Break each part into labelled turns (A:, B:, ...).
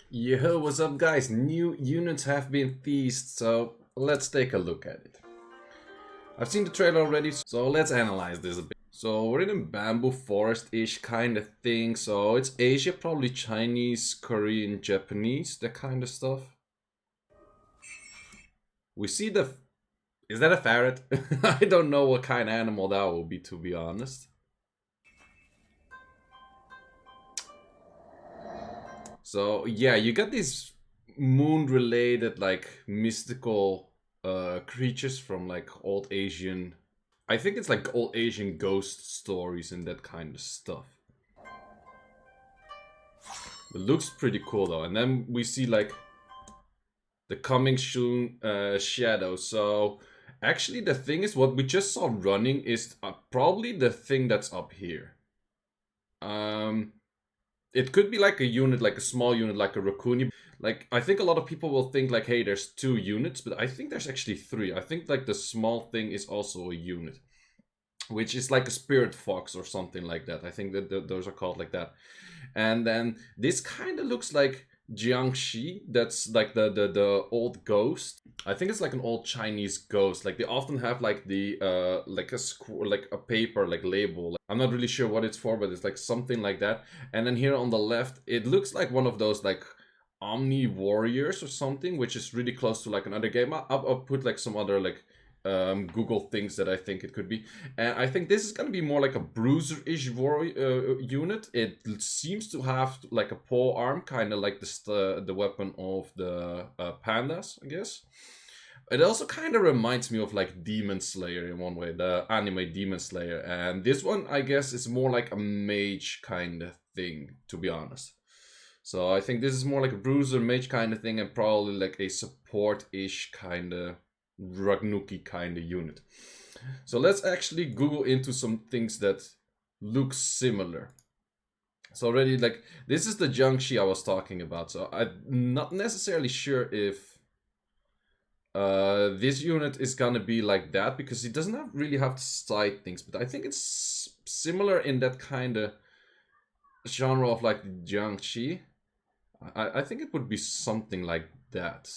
A: Yo, what's up guys? New units have been teased, so let's take a look at it. I've seen the trailer already, so let's analyze this a bit. So we're in a bamboo forest-ish kind of thing, so it's Asia, probably Chinese, Korean, Japanese, that kind of stuff. We see the... Is that a ferret? I don't know what kind of animal that will be, to be honest. So yeah, you got these moon-related, like, mystical creatures from like old Asian. I think it's like old Asian ghost stories and that kind of stuff. It looks pretty cool though. And then we see like the coming soon shadow. So actually the thing is, what we just saw running is probably the thing that's up here. It could be like a unit, like a small unit, like a raccoon. Like, I think a lot of people will think like, hey, there's 2 units, but I think there's actually 3. I think like the small thing is also a unit, which is like a spirit fox or something like that. I think that those are called like that. And then this kind of looks like Jiangxi. That's like the old ghost. I think it's like an old Chinese ghost. Like they often have like the like a paper like label. I'm not really sure what it's for, but it's like something like that. And then here on the left, it looks like one of those like Omni Warriors or something, which is really close to like another game. I'll put like some other like Google things that I think it could be. And I think this is going to be more like a bruiser-ish unit. It seems to have like a pole arm, kind of like the weapon of the pandas, I guess. It also kind of reminds me of like Demon Slayer in one way, the anime Demon Slayer. And this one, I guess, is more like a mage kind of thing, to be honest. So I think this is more like a bruiser mage kind of thing, and probably like a support-ish kind of Ragnuki kind of unit. So let's actually Google into some things that look similar. So already, like, this is the Jiangxi I was talking about. So I'm not necessarily sure if this unit is gonna be like that, because it doesn't really have side things. But I think it's similar in that kind of genre of like Jiangxi. I think it would be something like that.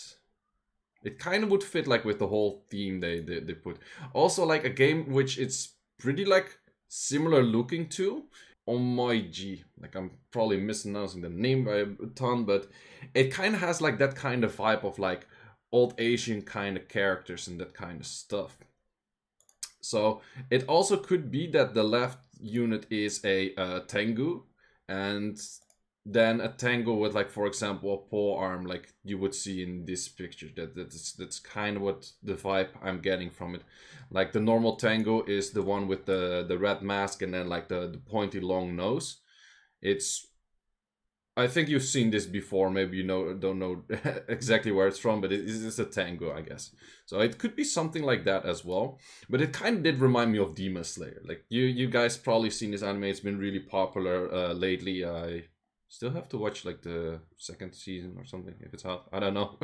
A: It kind of would fit like with the whole theme they put. Also, like a game which it's pretty like similar looking to Onmyouji. Like, I'm probably mispronouncing the name by a ton, but it kind of has like that kind of vibe of like old Asian kind of characters and that kind of stuff. So it also could be that the left unit is a Tengu, and then a tango with, like, for example, a pole arm, like you would see in this picture. That's kind of what the vibe I'm getting from it. Like, the normal tango is the one with the red mask and then like the pointy long nose. It's, I think you've seen this before. Maybe you don't know exactly where it's from, but it is a tango, I guess. So it could be something like that as well. But it kind of did remind me of Demon Slayer. Like, you guys probably seen this anime. It's been really popular lately. I still have to watch like the 2nd season or something if it's out. I don't know.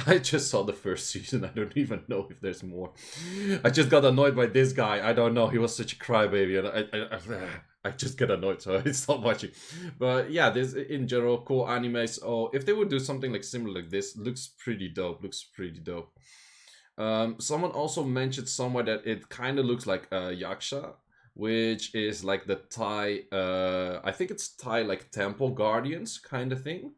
A: I just saw the 1st season. I don't even know if there's more. I just got annoyed by this guy. I don't know. He was such a crybaby, and I just get annoyed, so I stopped watching. But yeah, this in general cool anime. So if they would do something like similar like this, looks pretty dope. Looks pretty dope. Someone also mentioned somewhere that it kind of looks like Yaksha, which is like the Thai, I think it's Thai like temple guardians kind of thing,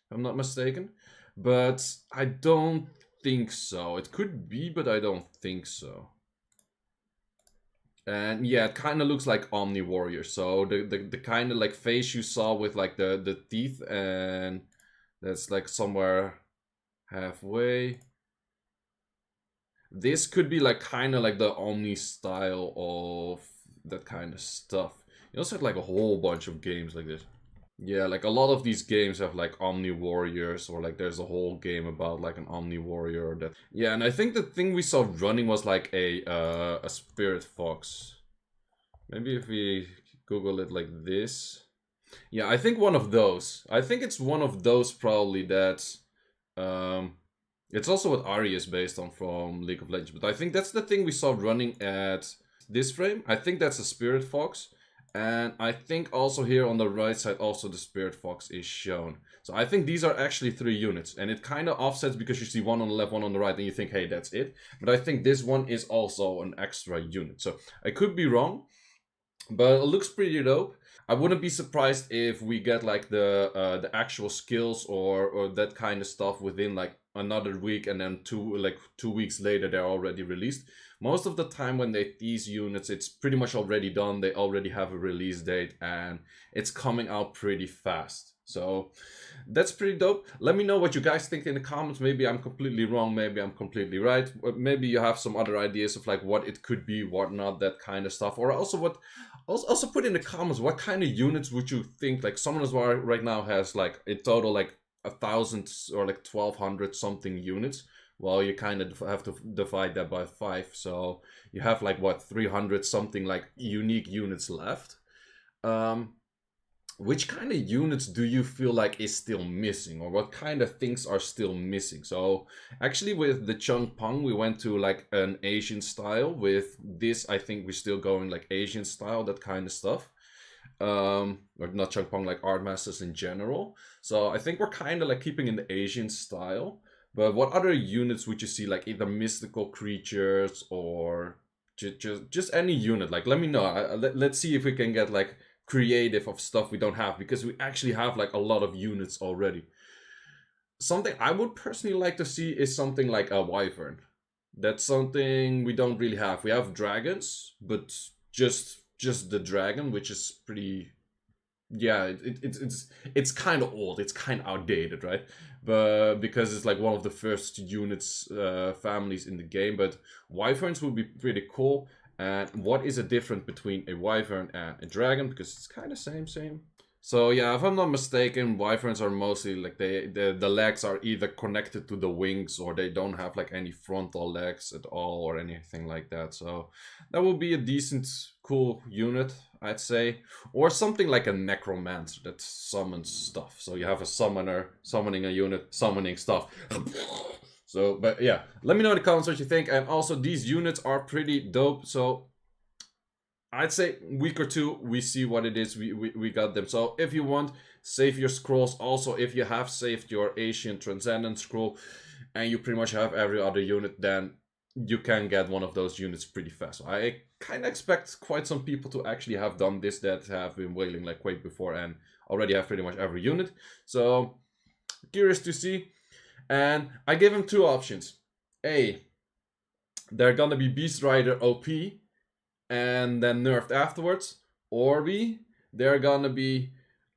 A: if I'm not mistaken. But I don't think so. It could be, but I don't think so. And yeah, it kind of looks like Omni Warrior. So the kind of like face you saw with like the teeth, and that's like somewhere halfway. This could be like kind of like the Omni style of that kind of stuff. You also had like a whole bunch of games like this. Yeah, like a lot of these games have like Omni Warriors, or like there's a whole game about like an Omni Warrior or that. Yeah, and I think the thing we saw running was like a Spirit Fox. Maybe if we Google it like this. Yeah, I think one of those. I think it's one of those probably that it's also what Ari is based on from League of Legends, but I think that's the thing we saw running at this frame. I think that's a Spirit Fox, And I think also here on the right side, also the Spirit Fox is shown. So I think these are actually 3 units. And it kind of offsets because you see one on the left, one on the right, and you think, hey, that's it. But I think this one is also an extra unit. So I could be wrong, but it looks pretty dope. I wouldn't be surprised if we get like the actual skills or that kind of stuff within like another week, and then 2 weeks later they're already released. Most of the time when they tease units, it's pretty much already done. They already have a release date and it's coming out pretty fast. So that's pretty dope. Let me know what you guys think in the comments. Maybe I'm completely wrong, maybe I'm completely right. Maybe you have some other ideas of like what it could be, what not, that kind of stuff. Or also put in the comments what kind of units would you think, like Summoners War right now has like a total like 1,000 or like 1,200 something units. Well, you kind of have to divide that by 5, so you have like what, 300 something like unique units left. Which kind of units do you feel like is still missing, or what kind of things are still missing? So actually with the Chung Pong we went to like an Asian style. With this I think we're still going like Asian style, that kind of stuff. Or not Chung Pong, like Art Masters in general. So I think we're kind of like keeping in the Asian style. But what other units would you see, like either mystical creatures or just any unit? Like let me know. Let's see if we can get like creative of stuff we don't have, because we actually have like a lot of units already. Something I would personally like to see is something like a Wyvern. That's something we don't really have. We have dragons, but just the dragon, which is pretty, yeah, it's kind of old, it's kind of outdated, right? But because it's like one of the first units families in the game. But Wyverns would be pretty cool. And what is the difference between a Wyvern and a dragon? Because it's kind of same. So yeah, if I'm not mistaken, Wyverns are mostly like the legs are either connected to the wings, or they don't have like any frontal legs at all or anything like that. So that would be a decent, cool unit, I'd say. Or something like a Necromancer that summons stuff. So you have a summoner summoning a unit, summoning stuff. So, but yeah, let me know in the comments what you think. And also, these units are pretty dope. So I'd say week or 2, we see what it is. We got them. So if you want, save your scrolls. Also, if you have saved your Asian Transcendent scroll and you pretty much have every other unit, then you can get one of those units pretty fast. So I kind of expect quite some people to actually have done this, that have been wailing like Quake before and already have pretty much every unit. So curious to see. And I gave him 2 options. A, they're gonna be Beast Rider OP and then nerfed afterwards. Or B, they're gonna be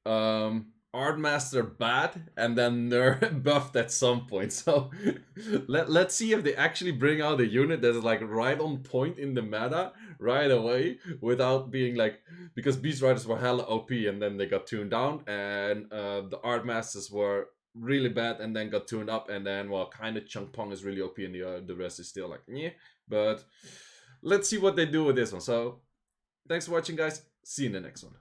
A: Art Master bad and then buffed at some point. So let's see if they actually bring out a unit that's like right on point in the meta right away, without being like, because Beast Riders were hella OP and then they got tuned down, and the Art Masters were really bad and then got tuned up, and then, well, kind of Chung Pong is really OP and the rest is still like yeah. But let's see what they do with this one. So thanks for watching, guys. See you in the next one.